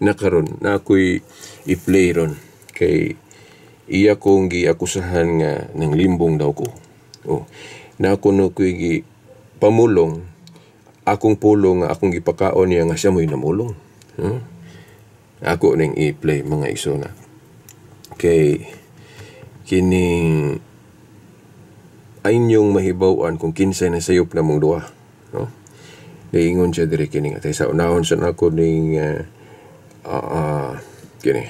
nakaron na ako'y i-play ron kay iya kong giakusahan nga ng limbong daw ko. Na ako no ko'y pamulong, akong pulong nga akong gipakaon niya nga siya mo'y namulong. Ako ning i-play mga iso na. Kay kining inyong mahibawan kung kinsay na sayop na mong duha. No? Naingon siya diri kining atay sa unahon sa nako ning kini.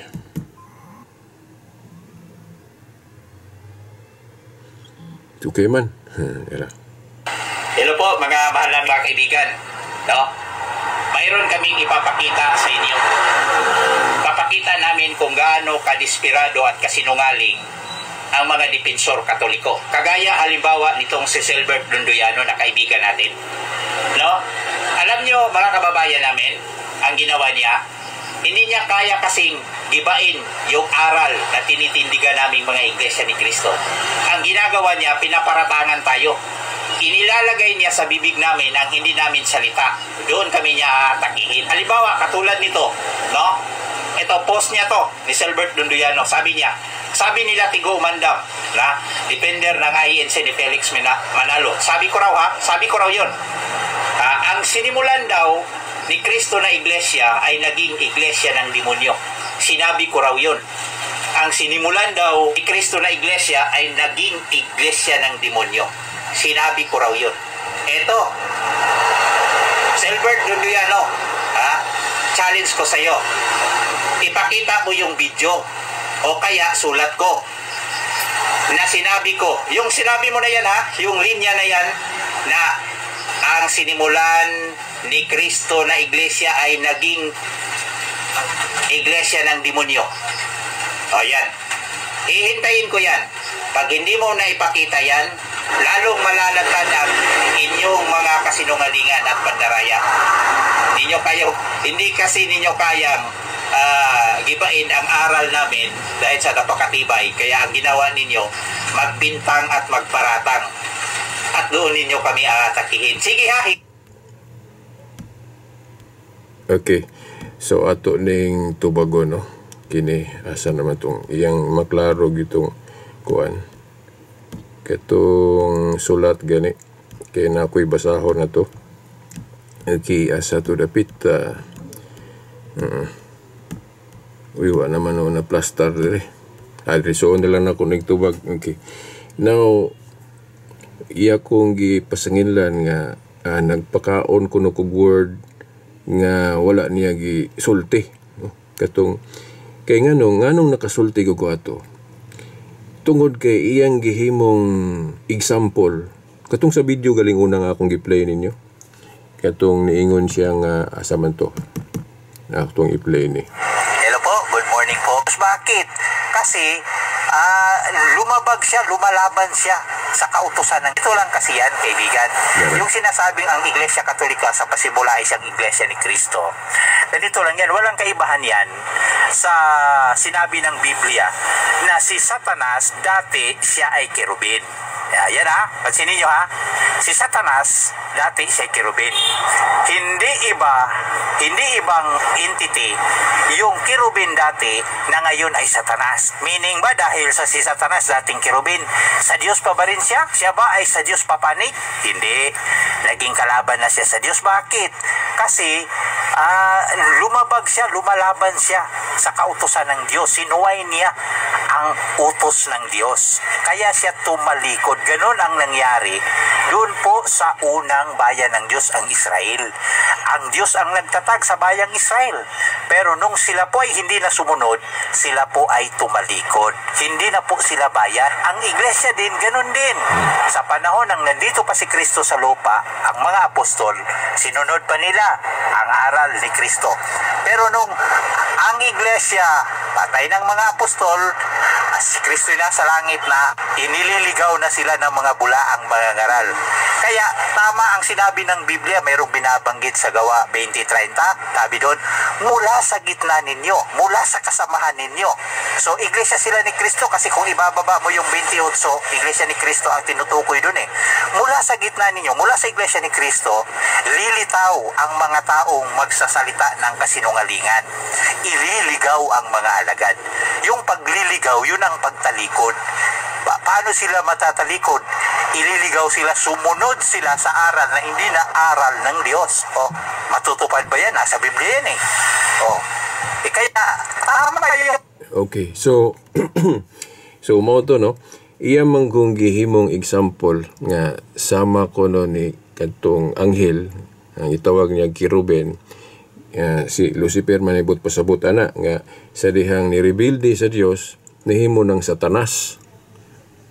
Okay man. Hello po mga mahalang mga kaibigan. No? Mayroon kaming ipapakita sa inyo. Papakita namin kung gaano kadesperado at kasinungaling ang mga dipensor katoliko. Kagaya halimbawa nitong si Silbert Lundoyano na kaibigan natin. No? Alam nyo mga kababayan namin, ang ginawa niya, hindi niya kaya kasing gibain yung aral na tinitindigan naming mga iglesia ni Cristo. Ang ginagawa niya, pinaparatangan tayo. Inilalagay niya sa bibig namin ang hindi namin salita. Doon kami niya atakihin. Halimbawa, katulad nito, no? Ito, post niya to, ni Silbert Lundoyano. Sabi niya, sabi nila Tigo Umandam, na defender ng INC ni Felix Manalo. Sabi ko raw yun. Ang sinimulan daw ni Cristo na iglesia ay naging iglesia ng demonyo. Sinabi ko raw yun. Ang sinimulan daw ni Cristo na iglesia ay naging iglesia ng demonyo. Sinabi ko raw yun. Eto, Silbert Lundoyano, challenge ko sa'yo. Ipakita mo yung video o kaya sulat ko na sinabi ko. Yung sinabi mo na yan yung linya na yan na ang sinimulan ni Cristo na iglesia ay naging iglesia ng demonyo. O yan. Ihintayin ko yan. Pag hindi mo na ipakita yan, lalong malalaghan ang inyong mga kasinungalingan at pandaraya. Hindi kasi ninyo kayang gibain ang aral namin dahil sa napakatibay. Kaya ang ginawa ninyo, magbintang at magparatang. At doon ninyo kami atakihin. Sige Okay. So ato ning tubago no. Kini asa naman tong iyang maklaro gitong kuan. Katong sulat gani kay na ako'y basahon na to. Okay, asa to dapit wa naman na plaster dire. So na lang ako nagtubag. Okay. Now iya kong gipasanginlan nga nagpakaon ko no kog word nga wala niya gisulti. Katong kay nganong nakasulti ko ato. Tungod kay iyang gihimong example. Katong sa video galing una nga akong gi-play ninyo. Katong niingon siya nga asa man to. Na akong i-play ni. Hello po, good morning po. Bakit? Kasi lumabag siya, lumalaban siya sa kautusan ng ito lang kasi yan, kaibigan. Yung sinasabing ang Iglesia Katolika sa pasimula ay siyang Iglesia ni Cristo. Ganito lang yan, walang kaibahan yan sa sinabi ng Biblia na si Satanas dati siya ay kerubin. Yan pansinin nyo si Satanas dati siya ay kerubin. Hindi ibang entity yung kerubin dati na ngayon ay Satanas. Meaning ba dahil sa si Satanas dating kerubin, sa Diyos pa ba rin siya? Siya ba ay sa Diyos papanik? Hindi. Naging kalaban na siya sa Diyos. Bakit? Kasi lumabag siya, lumalaban siya sa kautusan ng Diyos. Sinuway niya ang utos ng Diyos. Kaya siya tumalikod. Ganon ang nangyari doon po sa unang bayan ng Diyos, ang Israel. Ang Diyos ang nagtatag sa bayang Israel. Pero nung sila po ay hindi na sumunod, sila po ay tumalikod. Hindi na po sila bayan. Ang iglesia din, ganon din. Sa panahon ng nandito pa si Kristo sa lupa, ang mga apostol, sinunod pa nila ang aral ni Kristo. Pero nung ang iglesia, patay ng mga apostol, si Kristo na sa langit na, inililigaw na sila ng mga bulaang mga ngaral. Kaya tama ang sinabi ng Biblia, mayroong binabanggit sa Gawa 20:30, sabi doon, mula sa gitna ninyo, mula sa kasamahan ninyo. So, iglesia sila ni Kristo, kasi kung ibababa mo yung 28, iglesia ni Kristo ang tinutukoy doon eh. Mula sa gitna ninyo, mula sa iglesia ni Kristo, lilitaw ang mga taong magsasalita ng kasinungalingan. Ililigaw ang mga alagad. Yung pagliligaw, yun ang pagtalikod. Paano sila matatalikod? Ililigaw sila, sumunod sila sa aral na hindi na aral ng Diyos. Matutupad ba yan? Nasa Biblia yan eh. Kaya, tama yun. Okay, so mo to, no? Iya man kung gihimong example nga sama ko no ni kadtong anghel, ang itawag niya Kiruben, si Lucifer manibot pasabot ana nga sa dihang nirebelde sa Dios nahimo ng Satanas.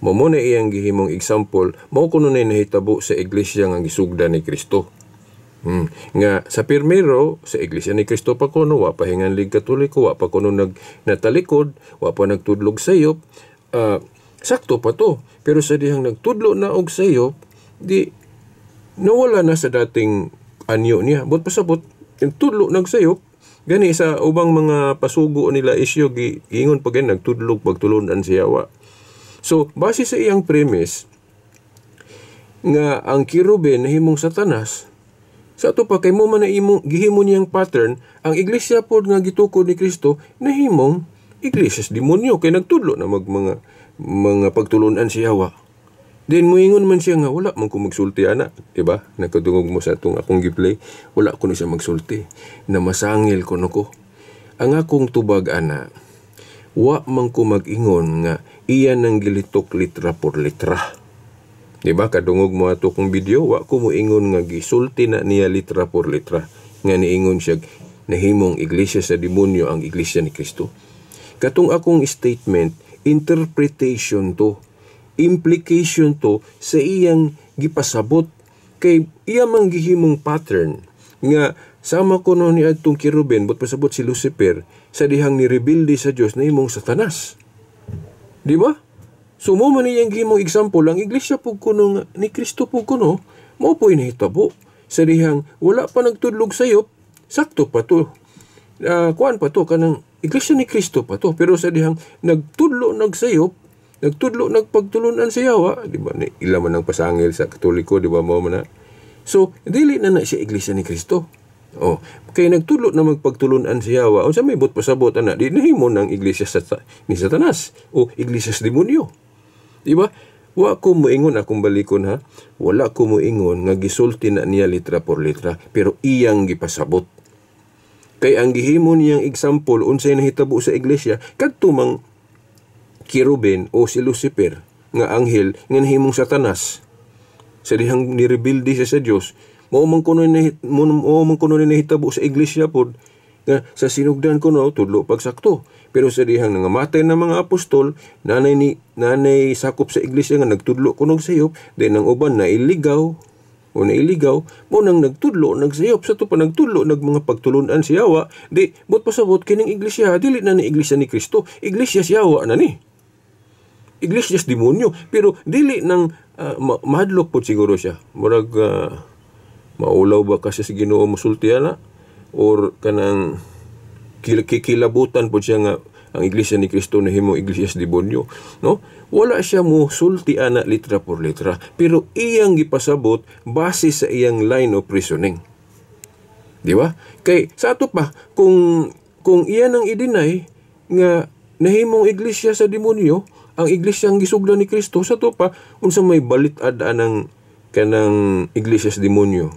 Mao na iyang gihimong example, mao kuno na nahitabo sa iglesia nga gisugdan ni Kristo. Nga sa pirmero sa iglesia ni Kristo pa kuno wa pa hinganlig Katoliko, wa pa kuno natalikod, wa pa nagtudlog sayop. Sakto pa to. Pero sa dihang nagtudlo na og sayop, di nawala na sa dating anyo niya. Bot pasabot, nagtudlo nagsayop, gani sa ubang mga pasugo nila isyo giingon pag nagtudlog pagtulunan siya wa. So, base sa iyang premise nga ang Kiruben nahimong Satanas, sa ato pa kay mo man na gihimo niyang pattern, ang iglesia pod nga gitukod ni Kristo nahimong iglesia sa demonyo kay nagtudlo na mga pagtulunan siya wa. Then moingon man siya nga wala man ko magsulti ana, diba? Nakadungog mo sa atong akong giplay, wala ko na siya magsulti. Na masangil ko nako. Ang akong tubag ana, wa man ko mag-ingon nga iyan ang gilitok litra por litra. Diba? Kadungog mo ato kong video, wa ko mo ingon nga gisulti na niya litra por litra. Nga niingon siya nahimong iglesia sa demonyo ang iglesia ni Kristo. Katong akong statement, interpretation to, implication to sa iyang gipasabot kay iya mang gihimong pattern nga sama ko no ni adtong Kiruben bot pasabot si Lucifer sa dihang nirebelde sa Dios na himong Satanas. Di ba? So mo man iyang gihimong example ang iglesia pug kuno ni Kristo pug kuno mao po'y nahitabo sa dihang wala pa nagtudlog sayop, sakto pa to. Kuan pa to kanang iglesia ni Kristo pa to, pero sa dihang nagtudlo nagsayop, nagtudlo nagpagtulunan sa yawa, di ba? Ila man ang pasangil sa Katoliko, di ba mo man na? So, dili na siya iglesia ni Kristo. Kay nagtudlo na magpagtulunan sa yawa, unsa may bot pasabot ana, di nahimo ng iglesia ni Satanas o iglesia sa demonyo. Di ba? Wa ko moingon akong balikon ha. Wala ko moingon nga gisulti na niya litra por litra, pero iyang gipasabot. Kay ang gihimo niyang example unsay nahitabo sa iglesia kadto mang Kiruben o si Lucifer nga anghel nga nahimong Satanas sa dihang nirebelde siya sa Dios, mao man kuno nahitabo sa iglesia pod nga sa sinugdan kuno tudlo pagsakto, pero sa dihang nangamatay na mga apostol nanay sakop sa iglesia nga nagtudlo kuno sayop, then ang uban na iligaw mo nang nagtudlo nagsayop sa to pa nagtudlo mga pagtulunan si Yawa, di bot pasabot kining iglesia dili na ni iglesia ni Kristo, iglesia si Yawa na ni, iglesia sa demonyo, pero dili nang mahadlok po siguro siya murag maulaw ba kasi sa Ginoo musultiana or kanang kikilabutan po siya nga ang iglesia ni Kristo na himo iglesia sa demonyo, no? Wala siya mo sulti ana litra por litra, pero iyang gipasabot base sa iyang line of reasoning. Di ba? Kay sa ato pa kung iyan ang i-deny nga nahimong iglesia sa demonyo, ang iglesia ang gisugdan ni Kristo, sa ato pa unsa may balit-ad ng kanang iglesia sa demonyo.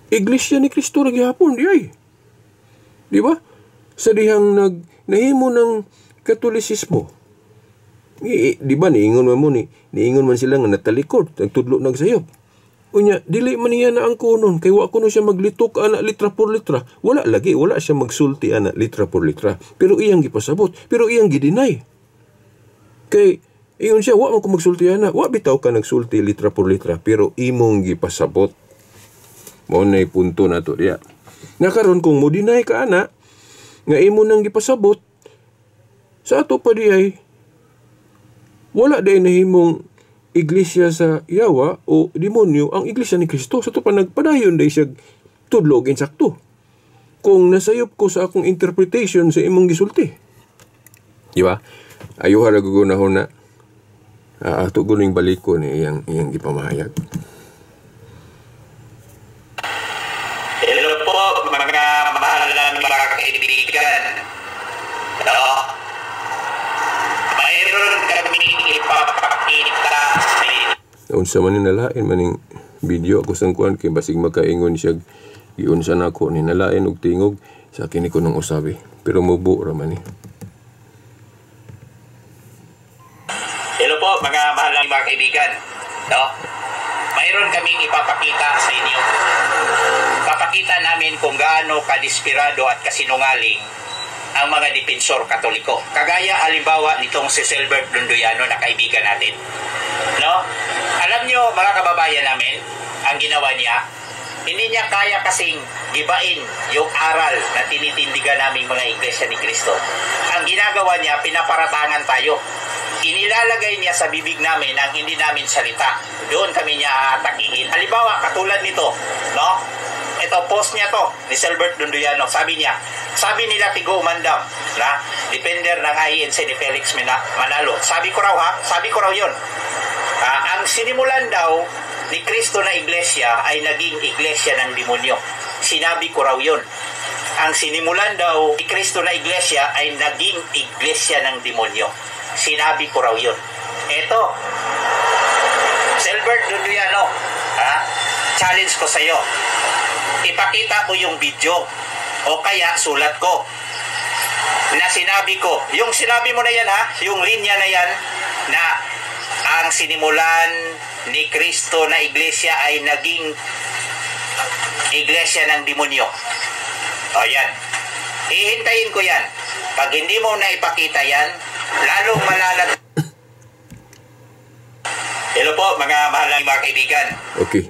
Iglesia ni Kristo ra gihapon di ay. Di ba? Sa dihang nahimo ng Katolisismo. Di ba niingon man sila nga natalikod, nagtudlo nagsayop. Unya dili man niya na ang kunon kay wa kuno siya maglitok ana litra por litra. Wala siya magsulti ana litra por litra. Pero iyang gipasabot, pero iyang gidinay. Kay iyon siya wa man ko magsulti ana, wa bitaw ka nagsulti litra por litra, pero imong gipasabot. Mao nay punto nato diya. Nga karon kung mo dinay ka ana nga imo nang gipasabot, sa ato pa di ay wala day nahimong iglesia sa Yawa o demonyo ang iglesia ni Kristo. Sa ito pa nagpadayon dahil siya tudlo o insakto. Kung nasayop ko sa akong interpretation sa imong gisulti. Diba? Ayaw halagugunahon na ato guling baliko ni iyang ipamahayag. Hello po, mga mahal na mga kaibigan. Mayroon kami ipapakita sa inyo. Unsa man nalain maning video ako sang kuan kay basig makaingon siya giunsa nako ni nalain og tingog sa kini ko nung usabi. Pero mubo ra man ni. Hello po, mga mahal na mga kaibigan. Mayroon kaming ipapakita sa inyo. Papakita namin kung gaano kadesperado at kasinungaling ang mga dipensor Katoliko. Kagaya halimbawa nitong si Selbert Lundoyano na kaibigan natin. Alam nyo mga kababayan namin, ang ginawa niya, hindi niya kaya kasing gibain yung aral na tinitindigan naming mga iglesia ni Kristo. Ang ginagawa niya, pinaparatangan tayo. Inilalagay niya sa bibig namin ang hindi namin salita. Doon kami niya aatakihin. Halimbawa, katulad nito, ito, post niya to, ni Selbert Lundoyano. Sabi nila Tigo Umandam, na defender ng INC ni Felix Manalo. Sabi ko raw yun. Ang sinimulan daw ni Kristo na iglesia ay naging iglesia ng demonyo. Sinabi ko raw yun. Ang sinimulan daw ni Kristo na iglesia ay naging iglesia ng demonyo. Sinabi ko raw yun. Eto, Selbert Lundoyano, challenge ko sa'yo. Ipakita ko yung video o kaya sulat ko na sinabi ko. Yung sinabi mo na yan yung linya na yan na ang sinimulan ni Kristo na iglesia ay naging iglesia ng demonyo. O yan. Ihintayin ko yan. Pag hindi mo na ipakita yan, lalong malalat. Hello po, mga mahal na mga kaibigan. Okay,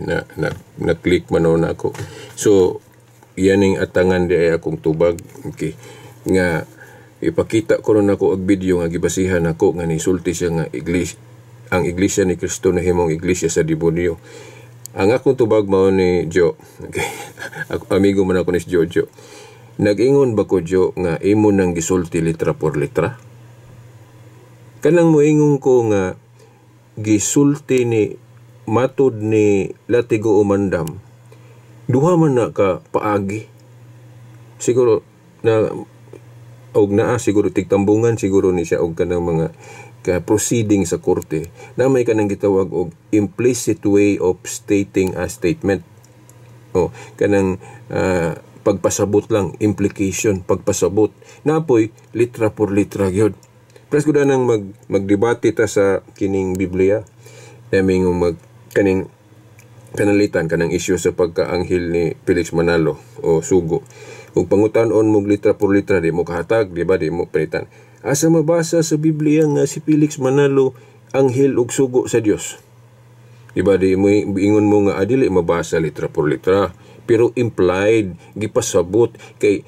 na-click manon ako. So, yan ang atangan di ay akong tubag. Okay. Nga, ipakita ko rin ako ang video nga gibasihan ako nga nisulti siya nga ang iglesia ni Kristo na himong iglesia sa demonyo. Ang akong tubag mao ni Jo. Okay. Amigo man ako ni Jojo. Nag-ingon ba ko Jo nga imo nang gisulti litra por litra? Kanang moingon ko nga gisulti ni matod ni Latigo Umandam. Duha man na ka paagi. Siguro na og naa siguro tigtambungan siguro ni siya og kanang mga ka proceeding sa korte na may kanang gitawag og implicit way of stating a statement. Kanang pagpasabot lang, implication, pagpasabot. Napoy litra por litra gyud. Plus ko nang magdebate ta sa kining Biblia. Naming kaning kanalitan kanang issue sa pagkaanghel ni Felix Manalo o Sugo. Kung pangutan-on mo litra por litra di mo kahatag, di ba? Di mo palitan. Asa mabasa sa Biblia nga si Felix Manalo anghel ug sugo sa Dios. Di ba? Di mo ingon mo nga adili mabasa litra por litra. Pero implied, gipasabot kay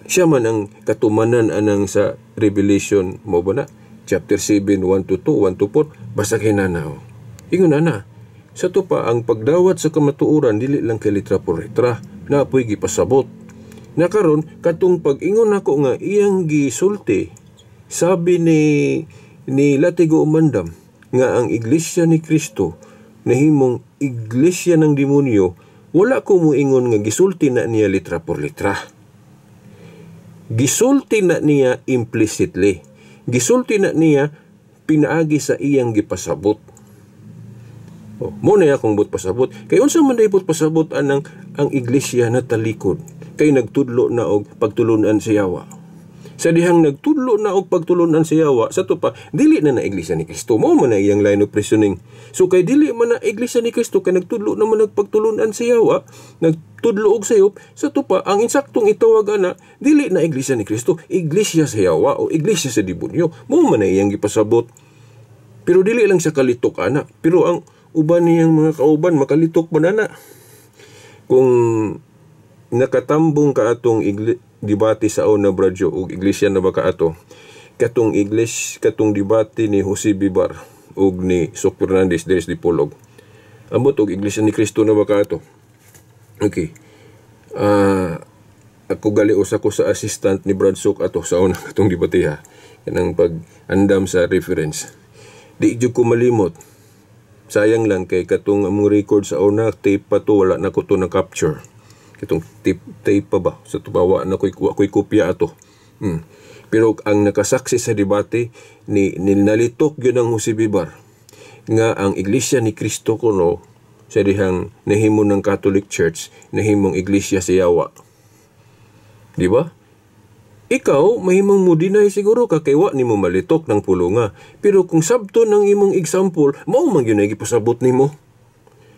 siya man ang katumanan anang sa Revelation mo ba na? Chapter 7, 1-2, 1-4, basta kinanaw. Ingon na. Sa to pa, ang pagdawat sa kamatuuran, dili lang kay litra por litra, na apoy gipasabot. Nakaron, katong pag-ingon ako nga, iyang gisulti, sabi ni Latigo Umandam, nga ang iglesia ni Kristo, na himong iglesia ng demonyo, wala ko moingon nga gisulti na niya litra por litra. Gisulti na niya implicitly. Gisulti na niya pinaagi sa iyang gipasabot. Muna akong but pasabot. Kay unsa man day but pasabot ang iglesia na talikod. Kay nagtudlo na og pagtulunan sa Yawa. Sa dihang nagtudlo na og pagtulunan sa Yawa, sa to pa, dili na iglesia ni Kristo. Mao man na iyang line of reasoning. So kay dili man na iglesia ni Kristo, kay nagtudlo naman nagpagtulunan sa Yawa, nagtudlo og sayop, sa to pa, ang insaktong itawag ana, dili na iglesia ni Kristo, iglesia sa Yawa o iglesia sa demonyo. Mao man na iyang gipasabot. Pero dili lang sa kalitok ana. Pero ang uban niyang mga kauban, makalitok man ana. Kung nakatambong ka atong debate sa una bradyo o iglesia na baka ato katong debate ni Jose Bibar ug ni Sok Fernandez diri sa Dipolog. Ambot og Iglesia ni Cristo na baka ato. Okay. Ako gali usa ko sa assistant ni Brad Sok ato sa una katong debate ha. Kanang pag-andam sa reference. Di jud ko malimot. Sayang lang kay katong among record sa una tape pa to wala na ko to na capture. Katong tape pa ba sa tubawa na ko'y kopya ato. Pero ang nakasaksi sa debate ni nalitok yun ang Jose Bibar nga ang Iglesia ni Cristo kuno sa dihang nahimo ng Catholic Church nahimong Iglesia sa Yawa. Di ba? Ikaw mahimong mo deny siguro ka kay wa nimo malitok ng pulunga. Pero kung sabto ng imong example, mao man gyud gipasabot nimo.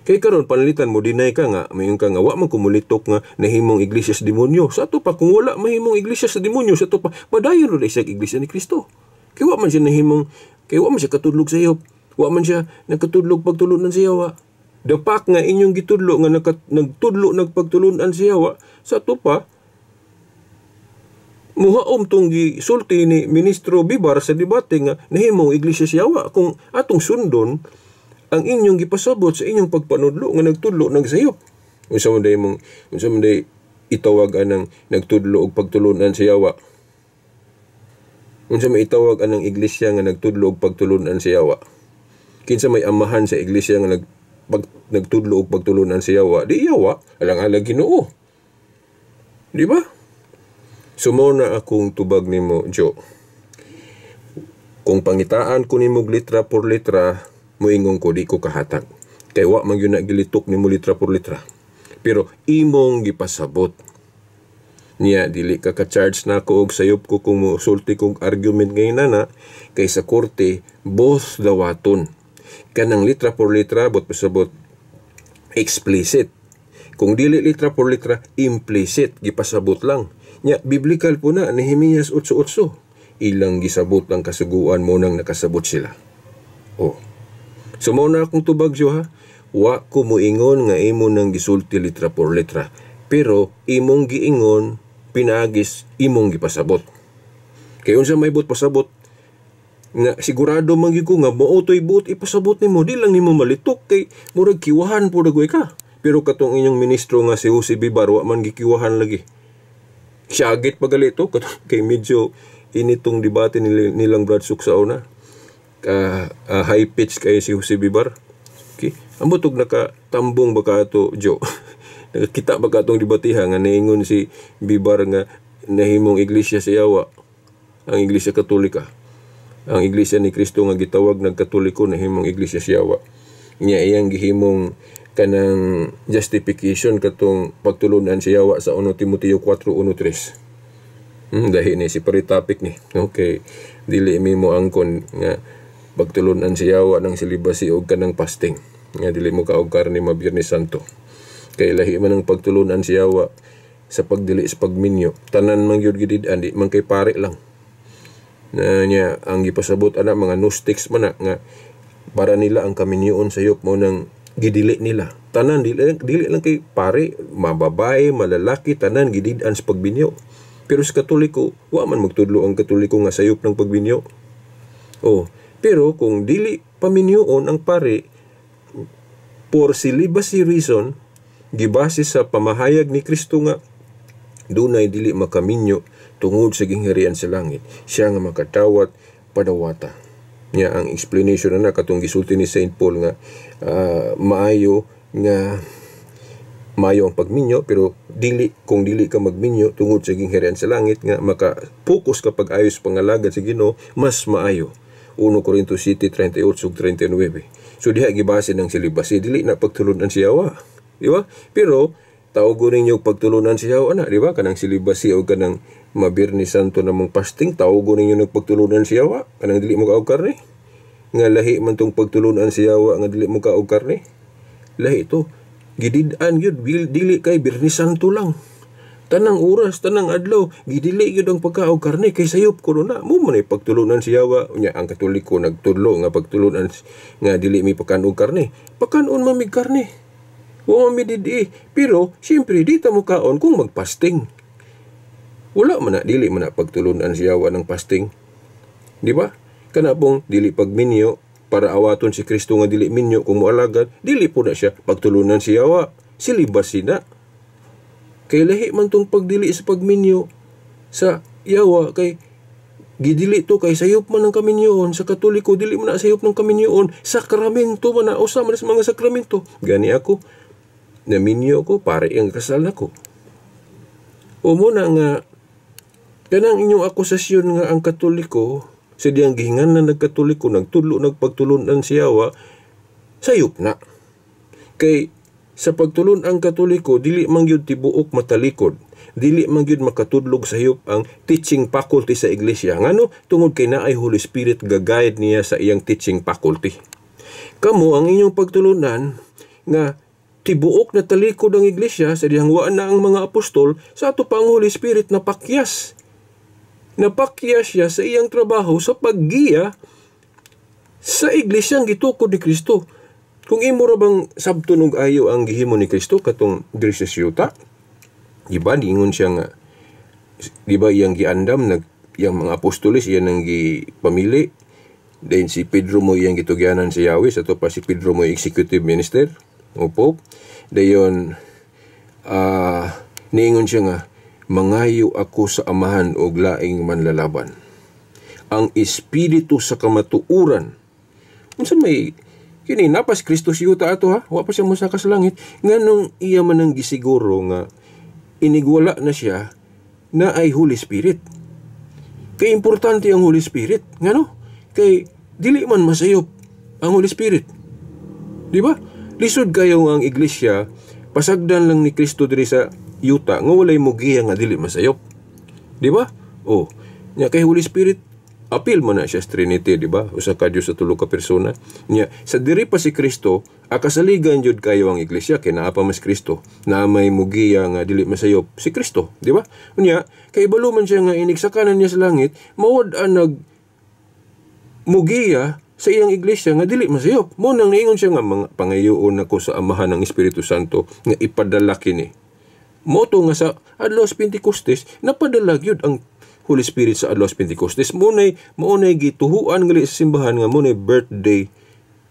Kay karon panalitan mo deny ka nga mayon ka nga wa man kumulitok nga nahimong iglesia sa demonyo. Sa ato pa kung wala mahimong iglesia sa demonyo, sa ato pa padayon ro sa iglesia ni Cristo. Kay wa man siya nahimong, kay wa man siya katudlog sa Hiyop. Wa man siya nagkatudlog pagtulunan sa Yawa. Dapak nga inyong gitudlo nga nagtudlo nagpagtulunan sa Yawa, sa ato pa muhaom tong gisulti ni Ministro Bibar sa debate nga nahimong iglesia sa Yawa. Kung atong sundon ang inyong gipasabot sa inyong pagpanudlo nga nagtudlo nagsayop. Unsa man day itawag anang nagtudlo og pagtulunan sa Yawa. Unsa may itawag anang iglesia nga nagtudlo og pagtulunan sa Yawa. Kinsa may amahan sa iglesia nga nagtudlo og pagtulunan sa Yawa, di Yawa alang-alang Ginoo. Di ba? Sumo na akong tubag nimo, Jo. Kung pangitaan ko nimo litra por litra, moingon ko di ko kahatag. Kay wa man gyud na gilitok nimo litra por litra. Pero imong gipasabot. Niya dili ka ka-charge na ko og sayop ko kung mosulti kong argument ngay nana kay sa korte both dawaton. Kanang litra por litra bot pasabot explicit. Kung dili litra por litra implicit gipasabot lang. Nya biblical po na Nehemias 8:8. Ilang gisabot ang kasuguan mo nang nakasabot sila. Oh. So mo na akong tubag jo ha. Wa ko moingon nga imo nang gisulti litra por litra. Pero imong giingon pinagis imong gipasabot. Kay unsa may bot pasabot nga sigurado man gyud ko nga mao toy buot ipasabot nimo, di lang nimo malitok kay murag kiwahan pud dagoy ka. Pero katong inyong ministro nga si Jose Bibar wa man gikiwahan lagi. Siyagit pagalito kay medyo initong debate nilang Brad Sok sa una. High pitch kay si Jose Bibar. Okay. Amo tog nakatambong baka ato Jo. Nakakita baka atong debatiha nga naingon si Bibar nga nahimong iglesia sa Yawa, ang iglesia Katolika. Ang iglesia ni Cristo nga gitawag nagkatoliko nahimong iglesia sa Yawa. Nya iyang gihimong kanang justification katong pagtulunan sa Yawa sa 1 Timoteo 4:1-3. Dahil ni si pari topic ni. Okay. Dili mi mo angkon nga pagtulunan sa Yawa ng silibasi o kanang fasting. Nga dili mo kaog karne mabiyernes santo. Kay lahi man ang pagtulunan sa Yawa sa pagdili sa pagminyo. Tanan man gyud gidid-an di man kay pare lang. Na niya ang gipasabot ana mga gnostics man nga para nila ang kaminyoon sa Hiyop mo nang gidili nila. Tanan dili lang kay pare, mababae, malalaki, tanan gidid-an sa pagbinyo. Pero sa Katoliko, wa man magtudlo ang Katoliko nga sayop ng pagbinyo. Oh, pero kung dili paminyoon ang pare for celibacy reason, gibase sa pamahayag ni Kristo nga dunay dili makaminyo tungod sa gingharian sa langit, siya nga makatawat padawata. Nya ang explanation na katong gisulti ni Saint Paul nga maayo ang pagminyo, pero kung dili ka magminyo tungod sa gingharian sa langit nga maka-focus ka pag-ayos pangalagad sa Ginoo, mas maayo. 1 Corintios 7:38-39. So diha gibase ng silibasi, dili na pagtulunan sa Yawa. Di ba? Pero tawag ninyo pagtulunan sa Yawa na, di ba? Kanang silibasi o kanang mabiyernes santo namang fasting, tawag ninyo nagpagtulunan sa Yawa, kanang dili mo kaog karne. Nga lahi man tong pagtulunan sa Yawa nga dili mo kaog karne. Lahi ito. Gidid-an yun, dili kay Biyernes Santo lang. Tanang oras, tanang adlaw, gidili yun ang pagkaog karne kay sayop ko na. Mo man ay pagtulunan sa Yawa. Nya ang Katoliko nagtudlo nga pagtulunan nga dili mi pakanog karne. Pakanon man mig karne. Wa man mididi. Pero siyempre di ta mo kaon kung magpasting. Wala man na, dili man na pagtulunan sa Yawa ng fasting. Di ba? Kana pong dili pagminyo para awaton si Kristo nga dili minyo kung moalagad, dili po na siya pagtulunan si Yawa, silibas sina. Kay lahi man tong pagdili sa pagminyo sa Yawa, kay gidili to kay sayop man ng kaminyoon. Sa Katoliko dili man na sayop ng kaminyoon, sakramento man na, usa man sa mga sakramento. Gani ako naminyo ko, pare ang kasal nako. O mo na nga kanang inyong akusasyon nga ang Katoliko sa diyang gihingan na nagkatoliko nagtudlo nagpagtulunan si Yawa, sayop na. Kay sa pagtulon ang Katoliko dili man gyud tibuok matalikod, dili man gyud makatudlog sayop ang teaching faculty sa iglesia. Ngano? Tungod kay naay Holy Spirit ga-guide niya sa iyang teaching faculty. Kamo ang inyong pagtulunan nga tibuok na talikod ang iglesia sa diyang wa na ang mga apostol, sa ato pa ang Holy Spirit na pakyas. Napakyas siya sa iyang trabaho sa paggiya sa iglesyang gitukod ni Kristo. Kung imo ra bang sabtunog ayo ang gihimo ni Kristo katong diri sa siyuta, diba ningon siya nga, diba iyang giandam iyang mga apostoles iyan ang gipamili, then si Pedro mo iyang gitugyanan si Yahweh, sa to pa si Pedro mo executive minister o pope. Dayon niingon siya nga, mangayo ako sa amahan og laing manlalaban. Ang espiritu sa kamatuuran. Unsa may kini napas Kristo siyuta ato ha? Wa pa siya mosaka sa langit. Nganong iya man ang gisiguro nga inigwala na siya na ay Holy Spirit. Kay importante ang Holy Spirit. Ngano? Kay dili man masayop ang Holy Spirit. Di ba? Lisod kayo ang iglesia, pasagdan lang ni Kristo diri sa yuta nga walay mugiya nga dili masayop. Di ba? Oh, nya kay Holy Spirit apil man na siya sa Trinity, di ba? Usa ka Dios sa tulo ka persona. Nya sa diri pa si Kristo, akasaligan jud kayo ang iglesia kay naa pa mas Kristo na may mugiya nga dili masayop si Kristo, di ba? Unya kay balo man siya nga inigsakanan niya sa langit, mawad nag mugiya sa iyang iglesia nga dili masayop. Mo nang niingon siya nga mga pangayoon ako sa amahan ng Espiritu Santo nga ipadala kini. Moto nga sa Adlaw Pentecostes, napadala gyud ang Holy Spirit sa Adlaw Pentecostes. Maunay gituhuan ngali sa simbahan nga maunay birthday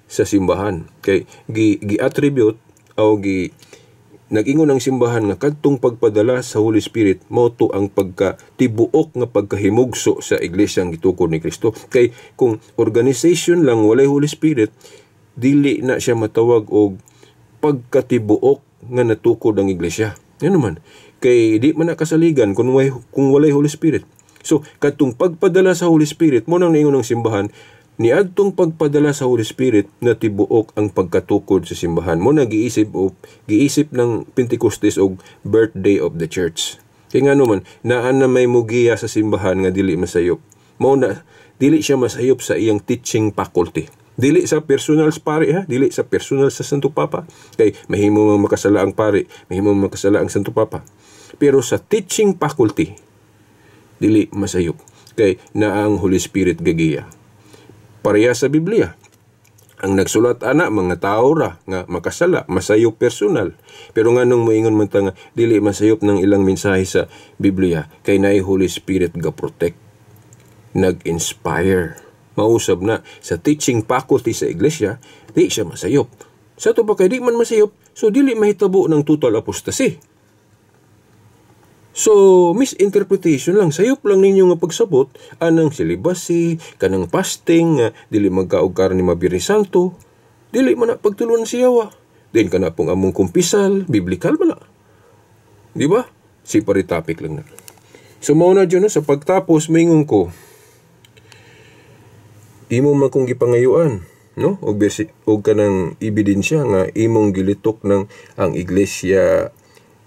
sa simbahan. Kay gi-attribute o nag-ingon ang simbahan nga kadtong pagpadala sa Holy Spirit moto ang pagkatibuok nga pagkahimugso sa iglesyang gitukod ni Kristo. Kay kung organization lang walay Holy Spirit, dili na siya matawag og pagkatibuok nga natukod ang iglesia. Yan naman. Kay di man nakasaligan kung walay Holy Spirit. So, katong pagpadala sa Holy Spirit, mo nang naingon ng simbahan, niadtong pagpadala sa Holy Spirit na tibuok ang pagkatukod sa simbahan. Mo na giisip ng Pentecostes og birthday of the church. Kaya nga naman, naan na may mugiya sa simbahan nga dili masayop. Mo na, dili siya masayop sa iyang teaching faculty. Dili sa personal sa pari ha, dili sa personal sa Santo Papa. Kay mahimo man makasala ang pari, mahimo man makasala ang Santo Papa. Pero sa teaching faculty, dili masayop. Kay na ang Holy Spirit gagiya. Pareha sa Biblia. Ang nagsulat ana mga tao ra nga makasala, masayop personal. Pero nganong moingon man ta nga dili masayop ng ilang mensahe sa Biblia kay naay Holy Spirit ga protect, nag-inspire. Mausab na sa teaching faculty sa iglesia, di siya masayop. Sa to pa kay di man masayop, so dili mahitabo ng total apostasy. So, misinterpretation lang. Sayop lang ninyo nga pagsabot anang celibacy, kanang fasting, dili magkaugkar ni Mabiri Santo, dili man na pagtulungan si Yawa. Then ka na pong among kumpisal, biblical man na. Di ba? Separate topic lang na. So, mauna dyan sa pagtapos, maingon ko, imo man kong gipangayuan, no? O kanang ebidensya nga imong gilitok ng ang iglesia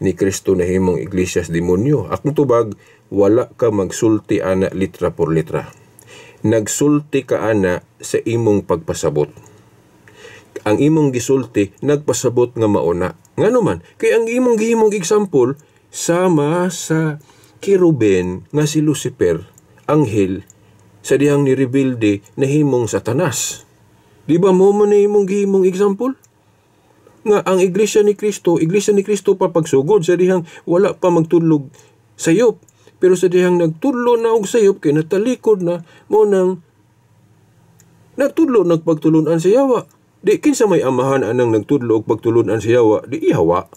ni Kristo na himong iglesia sa demonyo. Akong tubag, wala ka magsulti ana litra por litra. Nagsulti ka ana sa imong pagpasabot. Ang imong gisulti, nagpasabot nga mauna. Nga naman, kay ang imong gihimong example, sama sa Kiruben nga si Lucifer, anghel, sa dihang nirebelde na himong Satanas. Di ba mo na himong gihimong example? Nga ang iglesia ni Kristo pa pagsugod sa dihang wala pa magtudlog sayop. Pero sa dihang nagtudlo na og sayop kay natalikod na mo nang nagtudlo nagpagtulunan sa yawa. Di kinsa may amahan anang nagtudlo og pagtulunan sa yawa, di ihawa.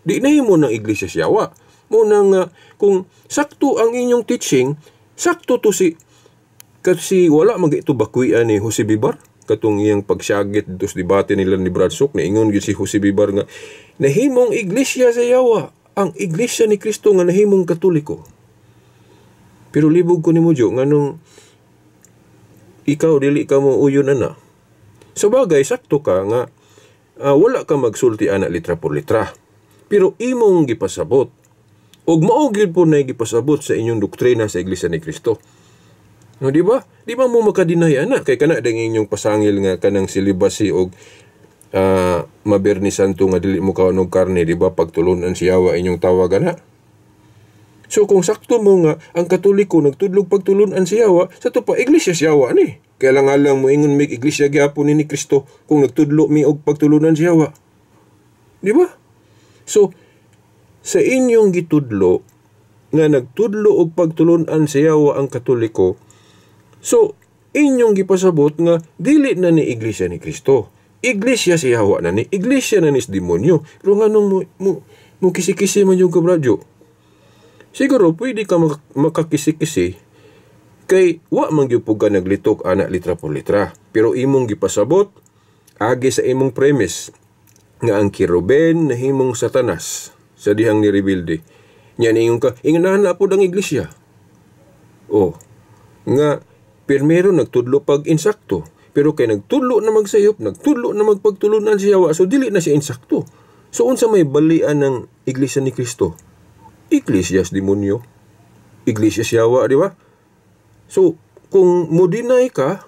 Di nahimo ng iglesia sa yawa. Muna nga, kung sakto ang inyong teaching, sakto to kasi wala mag-ito bakuyan ni Jose Bibar. Katong iyang pagsyagit dito sa debate nila ni Bradshaw, na ingon si Jose Bibar nga, nahimong iglesia sa yawa, ang iglesia ni Kristo nga nahimong katoliko. Pero libog ko ni mo, Jo, nga nung ikaw, dili ka mo uyon ana. Sa bagay, sakto ka nga, wala ka magsulti ana litra por litra. Pero imong gipasabot. Og maugid po na gipasabot sa inyong doktrina sa Iglesia ni Kristo. No, di ba? Di ba mo makadinay ana? Kay kana dang inyong pasangil nga kanang silibasi og maberni santo nga dili mo kaunog karne, di ba? Pagtulunan siyawa inyong tawagan ha. So kung sakto mo nga ang Katoliko nagtudlog pagtulunan siyawa, sa to pa iglesia siyawa ni. Kaya lang mo ingon mig iglesia gyapon ni Kristo kung nagtudlo mi og pagtulunan siyawa. Di ba? So sa inyong gitudlo nga nagtudlo og pagtulunan siyawa ang Katoliko, so inyong gipasabot nga dili na ni iglesia ni Kristo. Iglesia siyawa na ni, iglesia na ni demonyo. Pero nganong mo kisi-kisi man yung kabradyo? Siguro pwede ka makakisi-kisi kay wa man gyud ka naglitok ana litra por litra. Pero imong gipasabot agi sa imong premise nga ang kiruben nahimong satanas sa dihang nirebilde. Nya ingon ka, ingon na po ang iglesia. Oh, nga pirmero nagtudlo pag insakto. Pero kay nagtudlo na magsayop, nagtudlo na magpagtulunan siyawa, so dili na siya insakto. So unsa may balian ng iglesia ni Kristo? Iglesias demonyo. Iglesia siyawa, di ba? So, kung mudinay ka,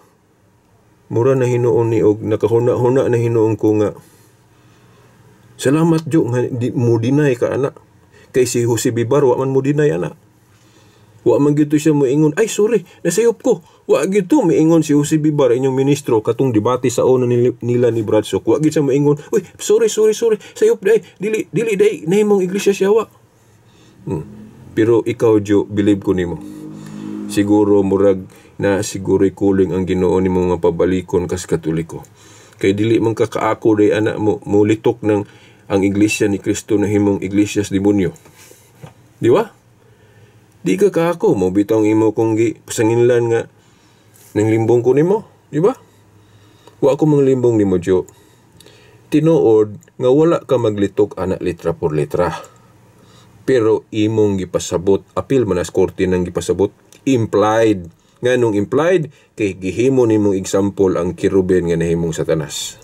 mura na hinuon ni og nakahuna-huna na hinuon ko nga, salamat Jo nga mudinay ka anak. Kay si Jose Bibar, wa man mudinay anak. Wa man gito siya moingon, ay sorry, nasayop ko. Wa gito moingon si Jose Bibar, inyong ministro, katong debate sa una nila ni Bradshaw. Wa gito siya moingon, uy, sorry, sayop day, dili day, nahimong iglesia siyawa. Pero ikaw Jo, believe ko nimo. Siguro murag na siguro kuling ang Ginoo nimo nga pabalikon kas Katoliko. Kay dili man kakaako day anak mo mulitok ng ang iglesia ni Kristo na himong iglesias demonyo. Di ba? Di ka kaako mo bitong imo kung pasanginlan nga nang limbong ko nimo, di ba? Wa ako mang limbong nimo Jo. Tinuod nga wala ka maglitok anak litra por litra. Pero imong gipasabot, apil man as korte nang gipasabot, implied. Nga nung implied, kay gihimo nimong example ang kiruben nga nahimong satanas.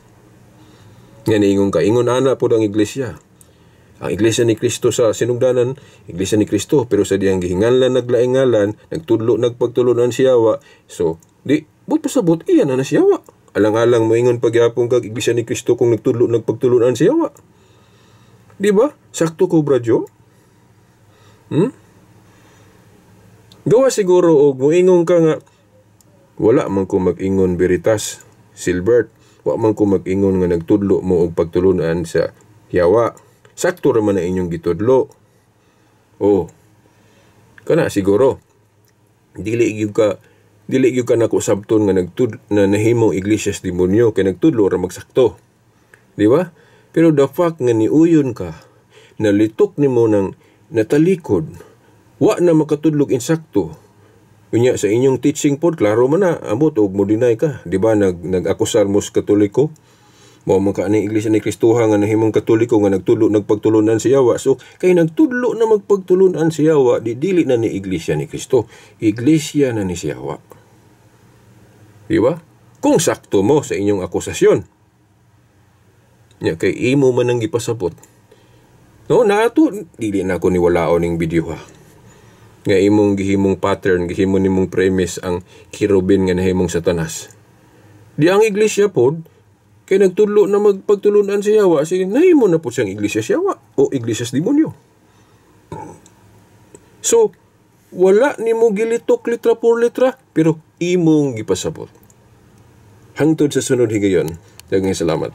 Nga niingon ka, ingon ana po ang iglesia. Ang iglesia ni Kristo sa sinugdanan, iglesia ni Kristo, pero sa diyang gihinganlan, naglaingalan, nagpagtulunan siyawa. So, but pasabot, iyan na siyawa. Alang-alang mo ingon pagyapon kag iglesia ni Kristo kung nagpagtulunan siyawa. Di ba? Sakto ko, Bradyo? Gawa siguro og moingon ka nga wala man ko mag-ingon veritas, Silbert. Wa man ko mag-ingon nga nagtudlo mo og pagtulunan sa yawa. Sakto ra man na inyong gitudlo. Oh. Kana siguro dili gyud ka nako sabton nga na nahimong iglesias demonyo kay nagtudlo ra magsakto. Di ba? Pero the fact nga niuyon ka, nalitok nimo ng natalikod, wa na makatudlog insakto. Unya sa inyong teaching pod, klaro man na, amot og mo deny ka. Di ba nag-akusar mo sa Katoliko? Mao man ka ani iglesia ni Kristo nga nahimong Katoliko nga nagpagtulunan siyawa. So kay nagtudlo na magpagtulunan siyawa, dili na ni iglesia ni Kristo. Iglesia na ni siyawa. Di ba? Kung sakto mo sa inyong akusasyon. Nya kay imo man ang gipasabot. No, nato dili na ko niwalaon ning video ha. Nga imong gihimong pattern, gihimo nimong premise ang kirubin nga nahimong satanas. Di ang iglesia pod kay nagtudlo na magpagtulunan siyawa, sige nahimo na po siyang iglesia siyawa o iglesias demonyo. So, wala nimo gilitok litra por litra, pero imong gipasabot. Hangtod sa sunod higayon. Daghang salamat.